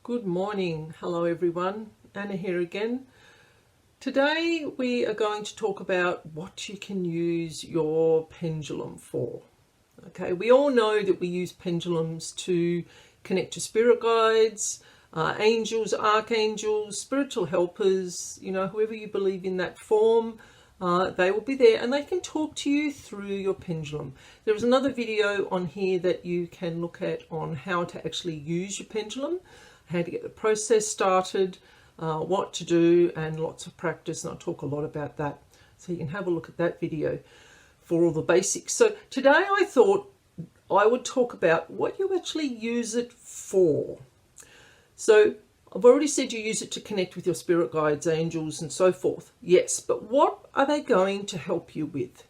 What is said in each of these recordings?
Good morning. Hello everyone. Anna here again. Today we are going to talk about what you can use your pendulum for. Okay, we all know that we use pendulums to connect to spirit guides, angels, archangels, spiritual helpers, whoever you believe in that form. They will be there and they can talk to you through your pendulum. There is another video on here that you can look at on how to actually use your pendulum, how to get the process started, what to do, and lots of practice, and I'll talk a lot about that. So you can have a look at that video for all the basics. So today I thought I would talk about what you actually use it for. So I've already said you use it to connect with your spirit guides, angels, and so forth. Yes, but what are they going to help you with?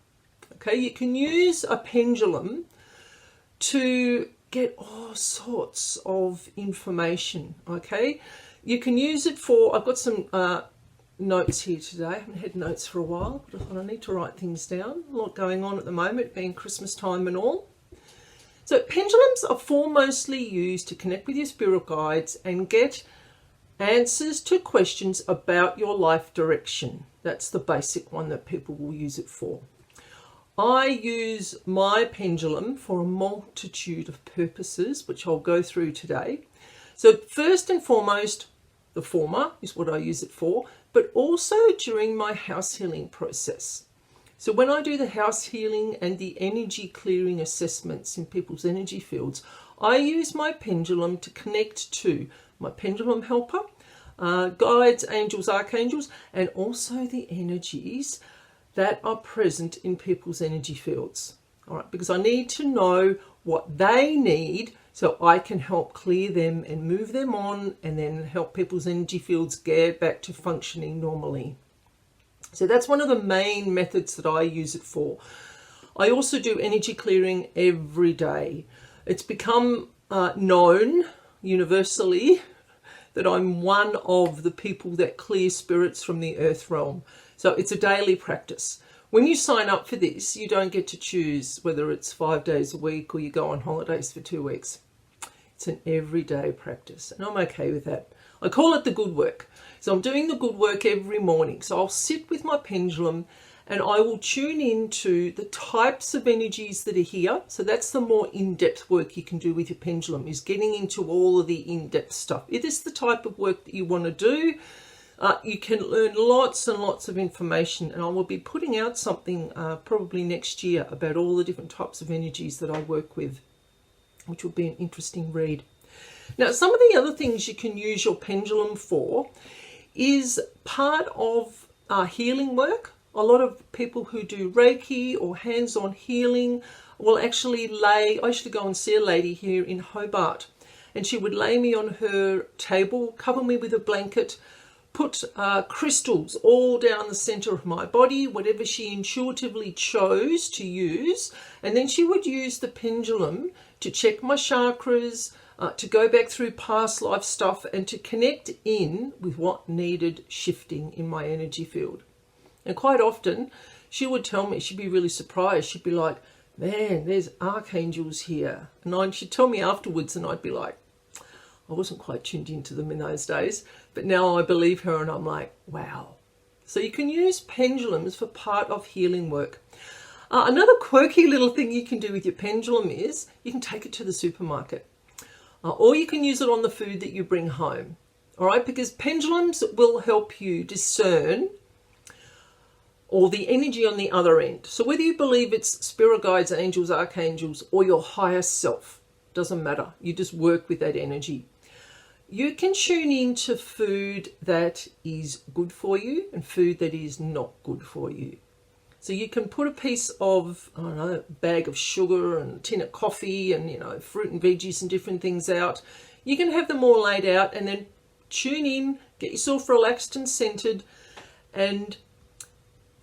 Okay, you can use a pendulum to get all sorts of information. Okay, you can use it for, I've got some notes here today. I haven't had notes for a while, but I thought I need to write things down. A lot going on at the moment, being Christmas time and all. So pendulums are foremostly used to connect with your spirit guides and get answers to questions about your life direction. That's the basic one that people will use it for. I use my pendulum for a multitude of purposes, which I'll go through today. So first and foremost, the former is what I use it for, but also during my house healing process. So when I do the house healing and the energy clearing assessments in people's energy fields, I use my pendulum to connect to my pendulum helper, guides, angels, archangels, and also the energies that are present in people's energy fields. All right, because I need to know what they need so I can help clear them and move them on, and then help people's energy fields get back to functioning normally. So that's one of the main methods that I use it for. I also do energy clearing every day. It's become known universally that I'm one of the people that clear spirits from the earth realm. So it's a daily practice. When you sign up for this, you don't get to choose whether it's 5 days a week or you go on holidays for 2 weeks. It's an everyday practice, and I'm okay with that. I call it the good work. So I'm doing the good work every morning. So I'll sit with my pendulum and I will tune into the types of energies that are here. So that's the more in-depth work you can do with your pendulum, is getting into all of the in-depth stuff. If it's the type of work that you want to do, you can learn lots and lots of information, and I will be putting out something probably next year about all the different types of energies that I work with, which will be an interesting read. Now, some of the other things you can use your pendulum for is part of healing work. A lot of people who do Reiki or hands-on healing will actually lay, I used to go and see a lady here in Hobart, and she would lay me on her table, cover me with a blanket, put crystals all down the center of my body, whatever she intuitively chose to use, and then she would use the pendulum to check my chakras, to go back through past life stuff, and to connect in with what needed shifting in my energy field. And quite often she would tell me, she'd be really surprised. She'd be like, man, there's archangels here. And she'd tell me afterwards, and I'd be like, I wasn't quite tuned into them in those days, but now I believe her, and I'm like, wow. So you can use pendulums for part of healing work. Another quirky little thing you can do with your pendulum is you can take it to the supermarket, or you can use it on the food that you bring home. All right, because pendulums will help you discern or the energy on the other end. So whether you believe it's spirit guides, angels, archangels, or your higher self, doesn't matter. You just work with that energy. You can tune into food that is good for you and food that is not good for you. So you can put a piece of, I don't know, a bag of sugar and a tin of coffee and, fruit and veggies and different things out. You can have them all laid out and then tune in, get yourself relaxed and centered, and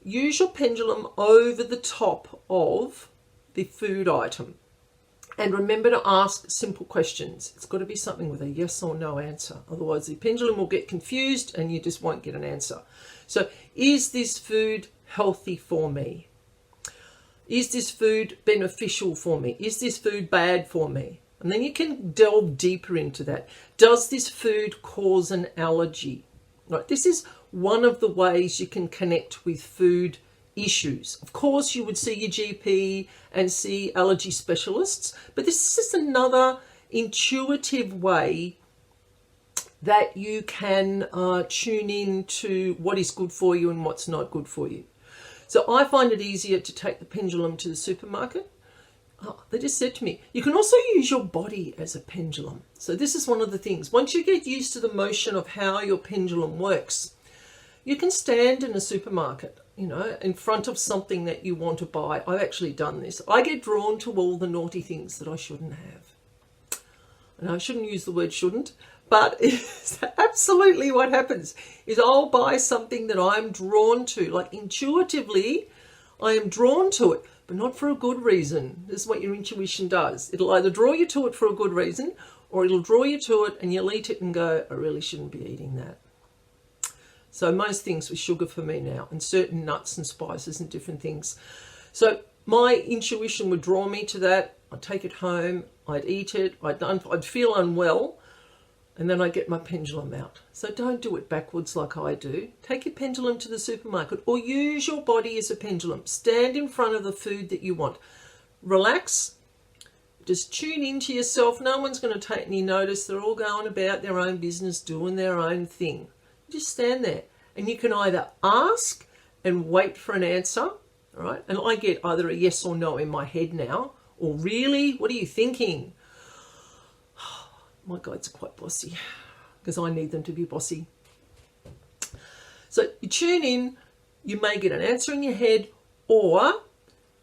use your pendulum over the top of the food item. And remember to ask simple questions. It's got to be something with a yes or no answer. Otherwise the pendulum will get confused and you just won't get an answer. So is this food healthy for me? Is this food beneficial for me? Is this food bad for me? And then you can delve deeper into that. Does this food cause an allergy? Right, this is one of the ways you can connect with food issues. Of course, you would see your GP and see allergy specialists, but this is just another intuitive way that you can tune in to what is good for you and what's not good for you. So I find it easier to take the pendulum to the supermarket. They just said to me, you can also use your body as a pendulum. So this is one of the things. Once you get used to the motion of how your pendulum works, you can stand in a supermarket, you know, in front of something that you want to buy. I've actually done this. I get drawn to all the naughty things that I shouldn't have. And I shouldn't use the word shouldn't, but it's absolutely what happens is I'll buy something that I'm drawn to. Like intuitively, I am drawn to it, but not for a good reason. This is what your intuition does. It'll either draw you to it for a good reason, or it'll draw you to it and you'll eat it and go, I really shouldn't be eating that. So most things with sugar for me now, and certain nuts and spices and different things. So my intuition would draw me to that. I'd take it home, I'd eat it, I'd feel unwell, and then I'd get my pendulum out. So don't do it backwards like I do. Take your pendulum to the supermarket or use your body as a pendulum. Stand in front of the food that you want. Relax. Just tune into yourself. No one's going to take any notice. They're all going about their own business, doing their own thing. Just stand there. And you can either ask and wait for an answer, all right? And I get either a yes or no in my head now, or really, what are you thinking? My guides are quite bossy because I need them to be bossy. So you tune in, you may get an answer in your head, or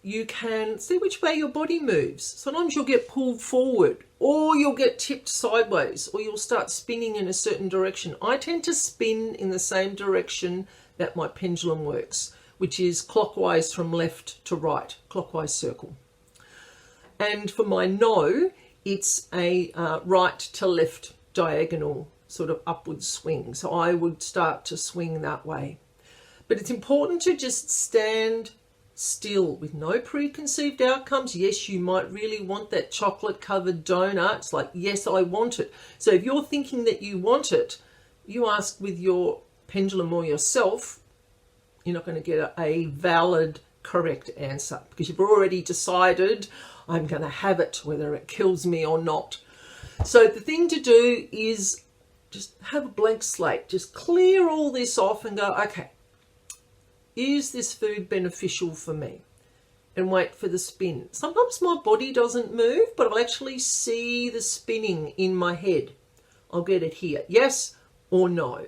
you can see which way your body moves. Sometimes you'll get pulled forward, or you'll get tipped sideways, or you'll start spinning in a certain direction. I tend to spin in the same direction that my pendulum works, which is clockwise from left to right, clockwise circle. And for my no, it's a right to left diagonal sort of upward swing. So I would start to swing that way. But it's important to just stand still with no preconceived outcomes. Yes, you might really want that chocolate covered donut. It's like, yes, I want it. So if you're thinking that you want it, you ask with your pendulum or yourself, you're not going to get a valid, correct answer because you've already decided I'm going to have it, whether it kills me or not. So the thing to do is just have a blank slate. Just clear all this off and go, okay, is this food beneficial for me? And wait for the spin. Sometimes my body doesn't move, but I'll actually see the spinning in my head. I'll get it here, yes or no.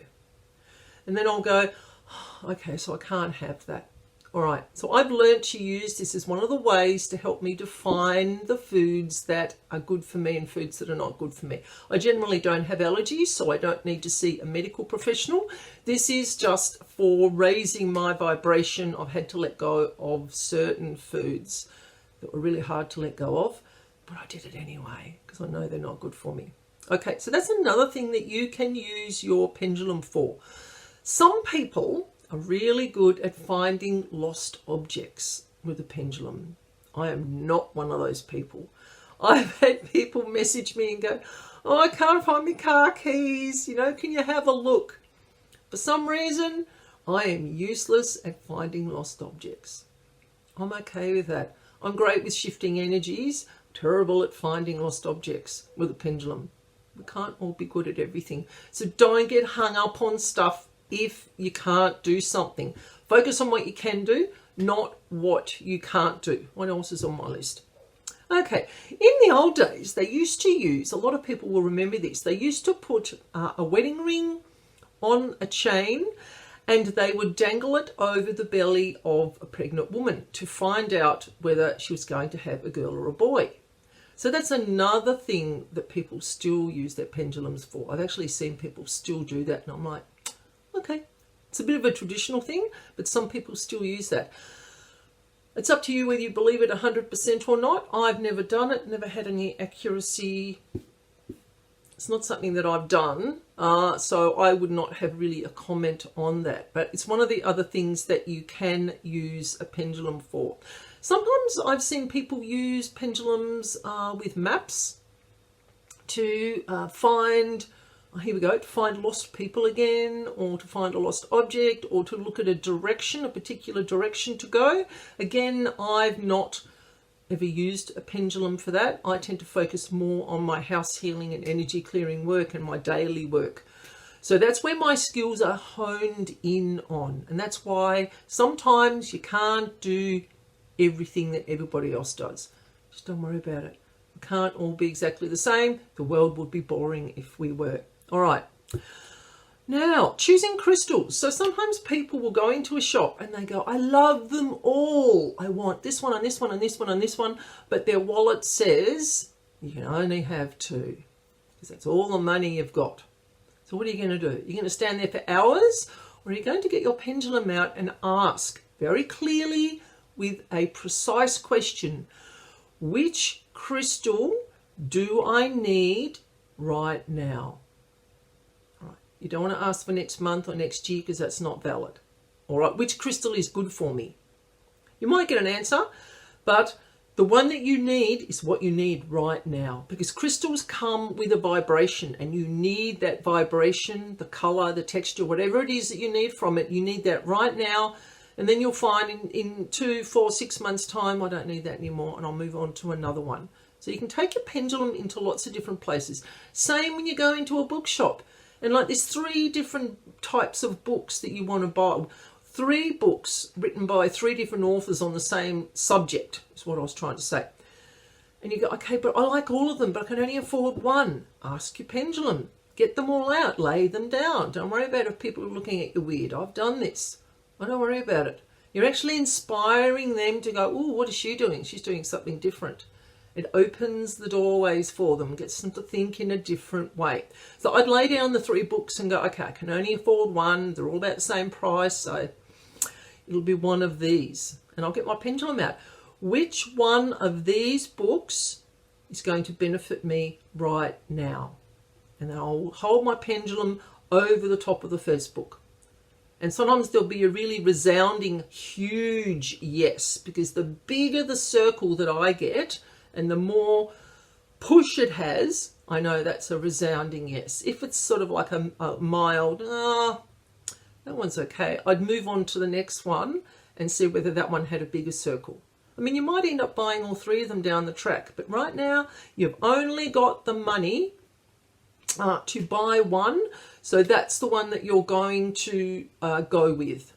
And then I'll go, oh, okay, so I can't have that. All right, so I've learned to use this as one of the ways to help me define the foods that are good for me and foods that are not good for me. I generally don't have allergies, so I don't need to see a medical professional. This is just for raising my vibration. I've had to let go of certain foods that were really hard to let go of, but I did it anyway because I know they're not good for me. Okay, so that's another thing that you can use your pendulum for. Some people are really good at finding lost objects with a pendulum. I am not one of those people. I've had people message me and go, oh, I can't find my car keys, you know, can you have a look? For some reason, I am useless at finding lost objects. I'm okay with that. I'm great with shifting energies, terrible at finding lost objects with a pendulum. We can't all be good at everything. So don't get hung up on stuff if you can't do something. Focus on what you can do, not what you can't do. What else is on my list? Okay, in the old days, they used to use, a lot of people will remember this, they used to put a wedding ring on a chain and they would dangle it over the belly of a pregnant woman to find out whether she was going to have a girl or a boy. So that's another thing that people still use their pendulums for. I've actually seen people still do that and I'm like, okay, it's a bit of a traditional thing, but some people still use that. It's up to you whether you believe it 100% or not. I've never done it, never had any accuracy. It's not something that I've done, so I would not have really a comment on that. But it's one of the other things that you can use a pendulum for. Sometimes I've seen people use pendulums with maps. to find, here we go, to find lost people again, or to find a lost object, or to look at a direction, a particular direction to go. Again, I've not ever used a pendulum for that. I tend to focus more on my house healing and energy clearing work and my daily work. So that's where my skills are honed in on. And that's why sometimes you can't do everything that everybody else does. Just don't worry about it. We can't all be exactly the same. The world would be boring if we were. All right. Now, choosing crystals. So sometimes people will go into a shop and they go, I love them all. I want this one and this one and this one and this one. But their wallet says you can only have two because that's all the money you've got. So what are you going to do? You're going to stand there for hours, or are you going to get your pendulum out and ask very clearly with a precise question, which crystal do I need right now? You don't want to ask for next month or next year because that's not valid. All right, which crystal is good for me? You might get an answer, but the one that you need is what you need right now, because crystals come with a vibration and you need that vibration, the color, the texture, whatever it is that you need from it, you need that right now. And then you'll find in 2, 4, 6 months time, I don't need that anymore and I'll move on to another one. So you can take your pendulum into lots of different places. Same when you go into a bookshop. And like there's 3 different types of books that you want to buy. 3 books written by 3 different authors on the same subject is what I was trying to say. And you go, okay, but I like all of them, but I can only afford one. Ask your pendulum. Get them all out. Lay them down. Don't worry about if people are looking at you weird. I've done this. I don't worry about it. You're actually inspiring them to go, oh, what is she doing? She's doing something different. It opens the doorways for them, gets them to think in a different way. So I'd lay down the 3 books and go, okay, I can only afford one. They're all about the same price, so it'll be one of these. And I'll get my pendulum out. Which one of these books is going to benefit me right now? And then I'll hold my pendulum over the top of the first book. And sometimes there'll be a really resounding, huge yes, because the bigger the circle that I get, and the more push it has, I know that's a resounding yes. If it's sort of like a mild, that one's okay, I'd move on to the next one and see whether that one had a bigger circle. I mean, you might end up buying all 3 of them down the track, but right now you've only got the money to buy one. So that's the one that you're going to go with.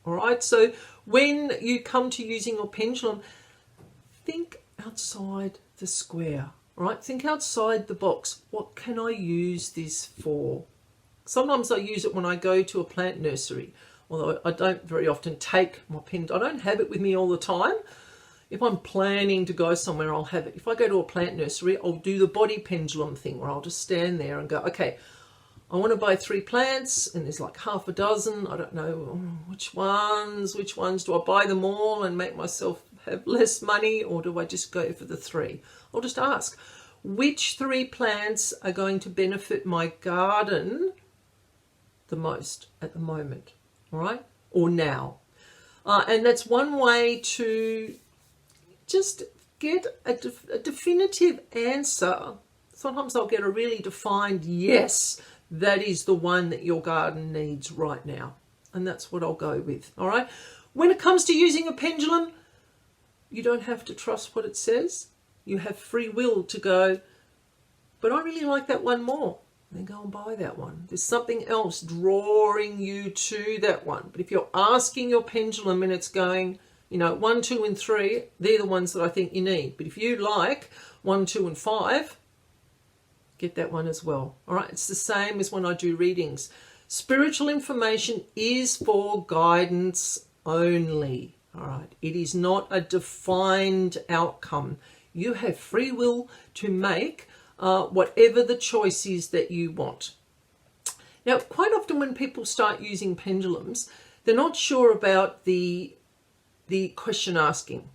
All right. So when you come to using your pendulum, think outside the square, right? Think outside the box. What can I use this for? Sometimes I use it when I go to a plant nursery, although I don't very often take my pendulum. I don't have it with me all the time. If I'm planning to go somewhere, I'll have it. If I go to a plant nursery, I'll do the body pendulum thing where I'll just stand there and go, okay, I want to buy 3 plants and there's like half a dozen. I don't know which ones do I buy them all and make myself have less money, or do I just go for the 3? I'll just ask, which 3 plants are going to benefit my garden the most at the moment, all right, or now? And that's one way to just get a definitive answer. Sometimes I'll get a really defined yes, that is the one that your garden needs right now. And that's what I'll go with, all right? When it comes to using a pendulum, you don't have to trust what it says. You have free will to go, but I really like that one more. Then go and buy that one. There's something else drawing you to that one. But if you're asking your pendulum and it's going, 1, 2, and 3, they're the ones that I think you need. But if you like 1, 2, and 5, get that one as well. All right. It's the same as when I do readings. Spiritual information is for guidance only. All right. It is not a defined outcome. You have free will to make whatever the choice is that you want. Now, quite often when people start using pendulums, they're not sure about the question asking,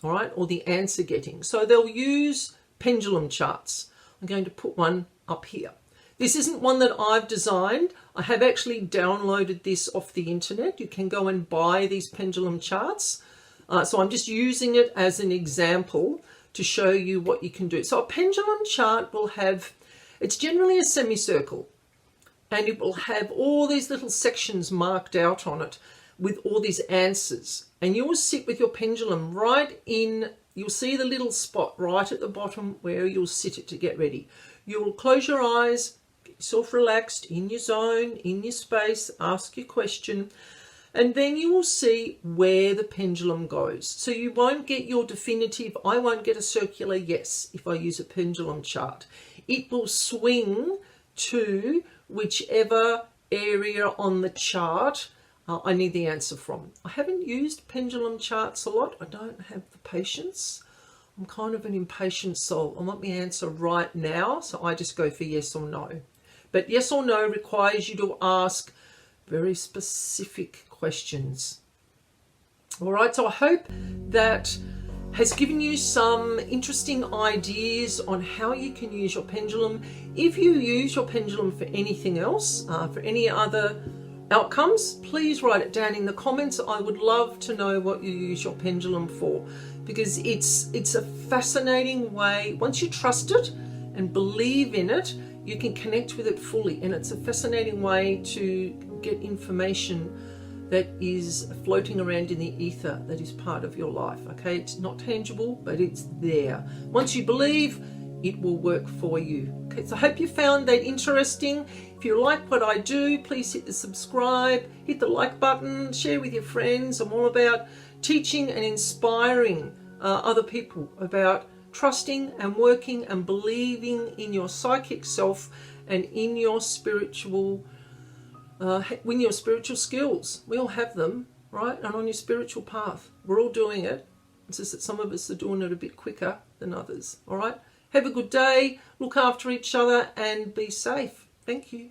all right, or the answer getting. So they'll use pendulum charts. I'm going to put one up here. This isn't one that I've designed. I have actually downloaded this off the internet. You can go and buy these pendulum charts. So I'm just using it as an example to show you what you can do. So a pendulum chart will have, it's generally a semicircle, and it will have all these little sections marked out on it with all these answers. And you will sit with your pendulum right in, you'll see the little spot right at the bottom where you'll sit it to get ready. You will close your eyes, get yourself relaxed in your zone, in your space, ask your question, and then you will see where the pendulum goes. So you won't get your definitive, I won't get a circular yes if I use a pendulum chart. It will swing to whichever area on the chart I need the answer from. I haven't used pendulum charts a lot. I don't have the patience. I'm kind of an impatient soul. I want the answer right now, so I just go for yes or no. But yes or no requires you to ask very specific questions. All right, so I hope that has given you some interesting ideas on how you can use your pendulum. If you use your pendulum for anything else, for any other outcomes, please write it down in the comments. I would love to know what you use your pendulum for, because it's a fascinating way. Once you trust it and believe in it, you can connect with it fully, and it's a fascinating way to get information that is floating around in the ether that is part of your life. Okay, it's not tangible, but it's there. Once you believe, it will work for you. Okay, so I hope you found that interesting. If you like what I do, please hit the subscribe, hit the like button, share with your friends. I'm all about teaching and inspiring other people about trusting and working and believing in your psychic self and in your spiritual skills. We all have them, right? And on your spiritual path, we're all doing it. It's just that some of us are doing it a bit quicker than others. All right, have a good day, look after each other, and be safe. Thank you.